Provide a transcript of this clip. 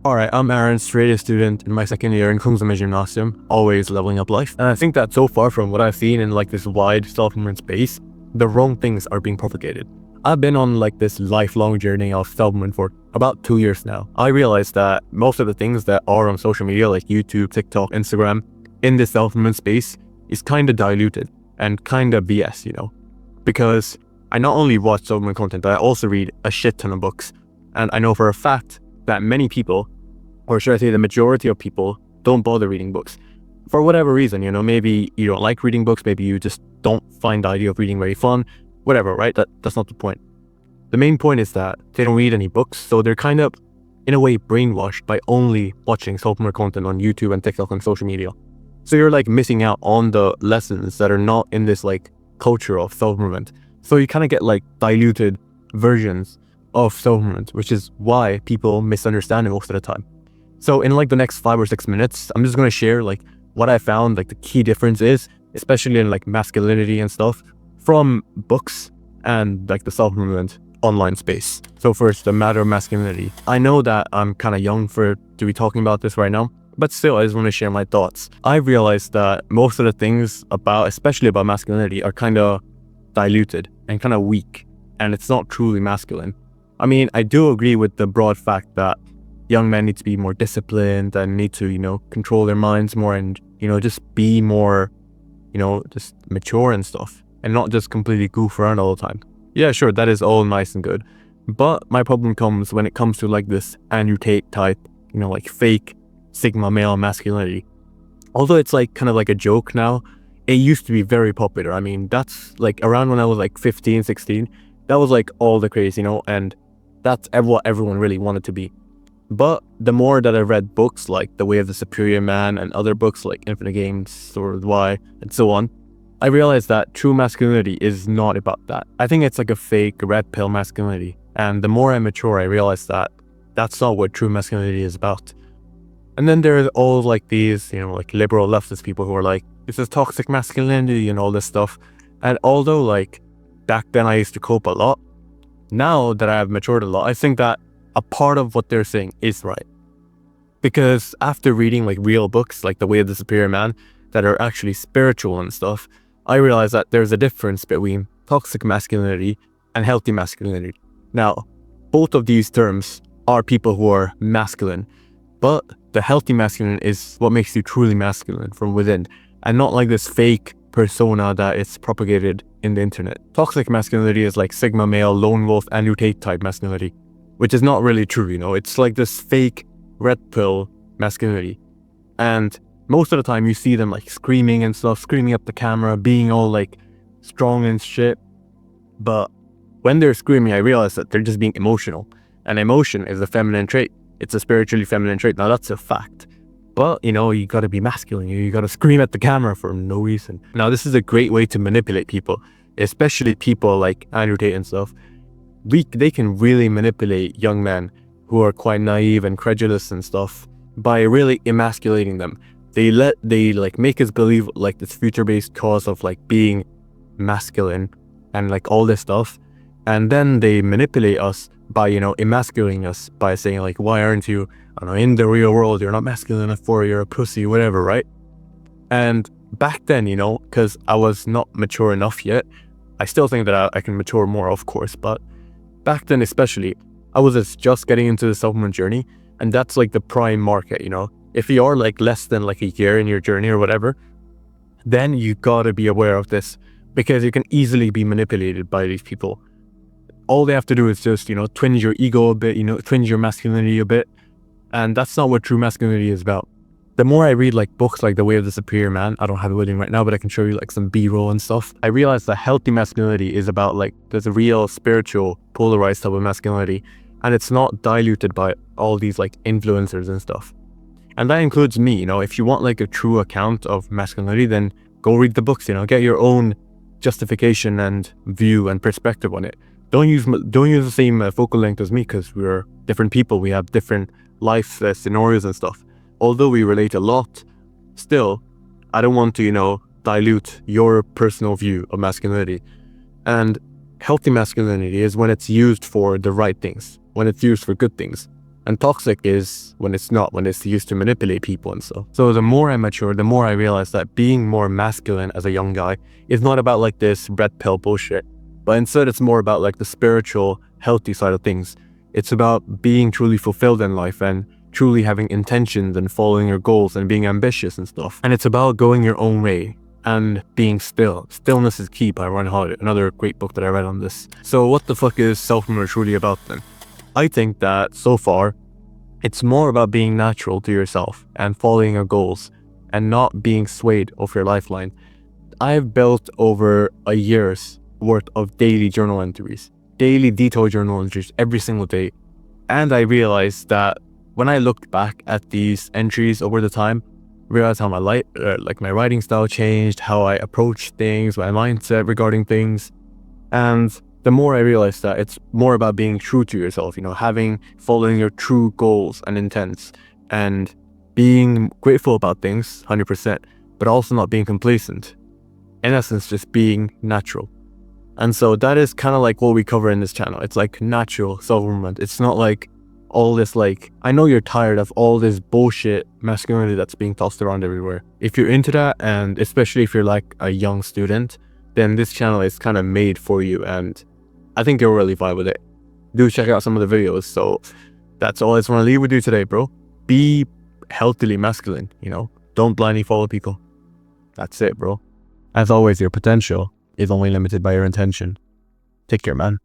Alright, I'm Aaron, straight A student in my second year in Gymnasium, always leveling up life. And I think that so far from what I've seen in like this wide self-improvement space, the wrong things are being propagated. I've been on like this lifelong journey of self-improvement for about 2 years now. I realized that most of the things that are on social media like YouTube, TikTok, Instagram, in this self-improvement space is kind of diluted and kind of BS, because I not only watch self-improvement content, but I also read a shit ton of books. And I know for a fact that many people, or should I say the majority of people, don't bother reading books. For whatever reason, maybe you don't like reading books, maybe you just don't find the idea of reading very fun, whatever, right? That's not the point. The main point is that they don't read any books, so they're kind of, in a way, brainwashed by only watching self-improvement content on YouTube and TikTok and social media. So you're like missing out on the lessons that are not in this like culture of self-improvement. So you kind of get like diluted versions of self-improvement, which is why people misunderstand it most of the time. So in like the next 5 or 6 minutes, I'm just going to share like what I found like the key difference is, especially in like masculinity and stuff, from books and like the self-improvement online space. So first, the matter of masculinity. I know that I'm kind of young to be talking about this right now, but still I just want to share my thoughts. I realized that most of the things especially about masculinity, are kind of diluted and kind of weak, and it's not truly masculine. I mean, I do agree with the broad fact that young men need to be more disciplined and need to, control their minds more and, just be more, just mature and stuff and not just completely goof around all the time. Yeah, sure, that is all nice and good. But my problem comes when it comes to like this Andrew Tate type, like fake Sigma male masculinity. Although it's like kind of like a joke now, it used to be very popular. I mean, that's like around when I was like 15, 16, that was like all the craze, and that's what everyone really wanted to be. But the more that I read books like The Way of the Superior Man and other books like Infinite Games, Sword of the Why, and so on, I realized that true masculinity is not about that. I think it's like a fake red pill masculinity. And the more I mature, I realized that that's not what true masculinity is about. And then there's all like these, like liberal leftist people who are like, this is toxic masculinity and all this stuff. And although like back then I used to cope a lot, now that I have matured a lot, I think that a part of what they're saying is right. Because after reading like real books like The Way of the Superior Man that are actually spiritual and stuff, I realized that there's a difference between toxic masculinity and healthy masculinity. Now, both of these terms are people who are masculine, but the healthy masculine is what makes you truly masculine from within, and not like this fake persona that is propagated in the internet. Toxic masculinity is like Sigma male, lone wolf, Andrew Tate type masculinity, which is not really true, it's like this fake red pill masculinity. And most of the time you see them like screaming and stuff, screaming up the camera, being all like strong and shit. But when they're screaming, I realize that they're just being emotional. And emotion is a feminine trait. It's a spiritually feminine trait. Now that's a fact. But, you gotta be masculine. You gotta scream at the camera for no reason. Now, this is a great way to manipulate people, especially people like Andrew Tate and stuff. They can really manipulate young men who are quite naive and credulous and stuff by really emasculating them. They like make us believe like this future-based cause of like being masculine and like all this stuff. And then they manipulate us by, emasculating us by saying like, why aren't you, I don't know, in the real world, you're not masculine enough for it, you're a pussy, whatever, right? And back then, because I was not mature enough yet, I still think that I can mature more, of course, but back then especially, I was just getting into the self-improvement journey, and that's like the prime market, If you are like less than like a year in your journey or whatever, then you gotta be aware of this, because you can easily be manipulated by these people. All they have to do is just, twinge your ego a bit, twinge your masculinity a bit. And that's not what true masculinity is about. The more I read like books like The Way of the Superior Man, I don't have it with me right now, but I can show you like some B-roll and stuff. I realized that healthy masculinity is about like, there's a real spiritual polarized type of masculinity. And it's not diluted by all these like influencers and stuff. And that includes me, if you want like a true account of masculinity, then go read the books, get your own justification and view and perspective on it. Don't use the same focal length as me, because we're different people. We have different life scenarios and stuff. Although we relate a lot, still, I don't want to, dilute your personal view of masculinity. And healthy masculinity is when it's used for the right things, when it's used for good things. And toxic is when it's not, when it's used to manipulate people and stuff. So the more I mature, the more I realize that being more masculine as a young guy is not about like this red pill bullshit, but instead it's more about like the spiritual, healthy side of things. It's about being truly fulfilled in life and truly having intentions and following your goals and being ambitious and stuff. And it's about going your own way and being still. Stillness is Key by Ryan Holiday, another great book that I read on this. So what the fuck is self-improvement truly about then? I think that so far, it's more about being natural to yourself and following your goals and not being swayed off your lifeline. I've built over a year's worth of daily journal entries, daily detailed journal entries every single day. And I realized that when I looked back at these entries over the time, realized how my my writing style changed, how I approach things, my mindset regarding things. And the more I realized that it's more about being true to yourself, following your true goals and intents and being grateful about things 100%, but also not being complacent. In essence, just being natural. And so that is kind of like what we cover in this channel. It's like natural self-improvement. It's not like all this, I know you're tired of all this bullshit masculinity that's being tossed around everywhere. If you're into that, and especially if you're like a young student, then this channel is kind of made for you, and I think you'll really vibe with it. Do check out some of the videos. So that's all I just want to leave with you today, bro. Be healthily masculine, Don't blindly follow people. That's it, bro. As always, your potential is only limited by your intention. Take care, man.